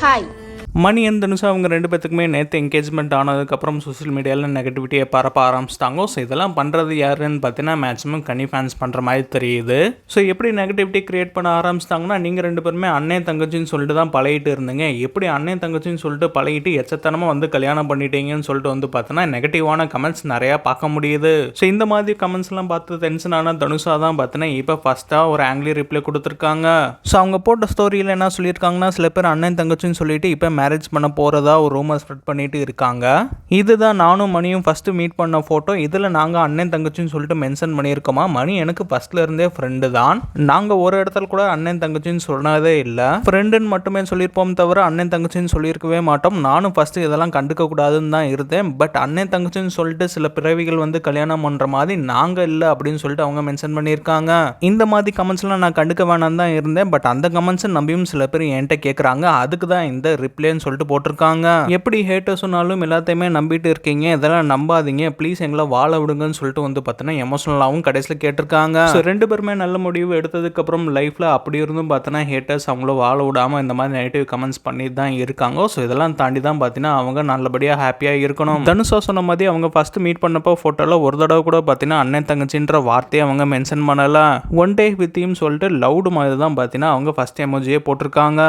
Hi. Money and தனுஷா அவங்க 2 பேத்துக்குமே நேற்று engagement ஆனதுக்கப்புறம் சோஷியல் மீடியாவில் நெகட்டிவிட்டியை பரப்ப ஆரம்பிச்சிட்டாங்க. ஸோ இதெல்லாம் பண்ணுறது யாருன்னு பார்த்தீங்கன்னா மேக்ஸிமம் கனி ஃபேன்ஸ் பண்ணுற மாதிரி தெரியுது. ஸோ எப்படி நெகட்டிவிட்டி கிரியேட் பண்ண ஆரம்பிச்சிட்டாங்கன்னா, நீங்கள் 2 பேருமே அண்ணன் தங்கச்சின்னு சொல்லிட்டு தான் பழகிட்டு இருந்தீங்க. எப்படி அண்ணன் தங்கச்சின்னு சொல்லிட்டு பழகிட்டு எச்சத்தனமாக வந்து கல்யாணம் பண்ணிட்டீங்கன்னு சொல்லிட்டு வந்து பார்த்தோன்னா நெகட்டிவான கமெண்ட்ஸ் நிறையா பார்க்க முடியுது. ஸோ இந்த மாதிரி கமெண்ட்ஸ்லாம் பார்த்து டென்ஷன் ஆன தனுஷா தான் பார்த்தீங்கன்னா இப்போ ஃபஸ்ட்டாக ஒரு ஆங்கிலி ரிப்ளை கொடுத்துருக்காங்க. ஸோ அவங்க போட்ட ஸ்டோரியில் என்ன சொல்லியிருக்காங்கன்னா, சில பேர் அண்ணன் தங்கச்சின்னு சொல்லிட்டு இப்போ மேரேஜ் பண்ண போகிறதா ஒரு ரூமர் ஸ்ப்ரெட் பண்ணிட்டு இருக்காங்க. இதுதான் நானும் மணியும் ஃபஸ்ட்டு மீட் பண்ண ஃபோட்டோ. இதில் நாங்கள் அண்ணன் தங்கச்சின்னு சொல்லிட்டு மென்ஷன் பண்ணியிருக்கோமா. மணி எனக்கு ஃபஸ்ட்டில் இருந்தே ஃப்ரெண்டு தான். நாங்கள் ஒரு இடத்துல கூட அண்ணன் தங்கச்சின்னு சொன்னதே இல்லை. ஃப்ரெண்டுன்னு மட்டுமே சொல்லியிருப்போம் தவிர அண்ணன் தங்கச்சின்னு சொல்லியிருக்கவே மாட்டோம். நானும் ஃபஸ்ட்டு இதெல்லாம் கண்டுக்க கூடாதுன்னு தான் இருந்தேன். பட் அண்ணன் தங்கச்சின்னு சொல்லிட்டு சில பிறவிகள் வந்து கல்யாணம் பண்ணுற மாதிரி நாங்கள் இல்லை அப்படின்னு சொல்லிட்டு அவங்க மென்ஷன் பண்ணியிருக்காங்க. இந்த மாதிரி கமெண்ட்ஸ்லாம் நான் கண்டுக்க வேணாம் தான் இருந்தேன். பட் அந்த கமெண்ட்ஸை நம்பியும் சில பேர் என்கிட்ட கேட்குறாங்க. அதுக்கு தான் இந்த ரிப்ளைன்னு சொல்லிட்டு போட்டிருக்காங்க. எப்படி ஹேட்டர் சொன்னாலும் எல்லாத்தையுமே நம்பிட்டு இருக்கீங்க, இதெல்லாம் நம்பாதீங்க, ப்ளீஸ் எங்களை வாழ விடுங்கன்னு சொல்லிட்டு வந்து பார்த்தோன்னா எமோஷனலாகவும் கடைசியில் கேட்டிருக்காங்க. ஸோ 2 பேருமே நல்ல முடிவு எடுத்ததுக்கு அப்புறம் லைஃப்ல அப்படி இருந்தும் பார்த்தோன்னா ஹேட்டர்ஸ் அவங்கள வாழ விடாம இந்த மாதிரி நெகட்டிவ் கமெண்ட்ஸ் பண்ணிட்டு தான் இருக்காங்க. ஸோ இதெல்லாம் தாண்டி தான் பார்த்தீங்கன்னா அவங்க நல்லபடியாக ஹாப்பியாக இருக்கணும். தனுஷா சொன்ன மாதிரி அவங்க ஃபர்ஸ்ட் மீட் பண்ணப்போ ஃபோட்டோவில் ஒரு தடவை கூட பார்த்தீங்கன்னா அண்ணன் தங்கச்சின்ற வார்த்தையை அவங்க மென்ஷன் பண்ணல. ஒன் டே வித் ன்னு சொல்லிட்டு லவுடு மாதிரி தான் பார்த்தீங்கன்னா அவங்க ஃபர்ஸ்ட் எமோஜியே போட்டிருக்காங்க.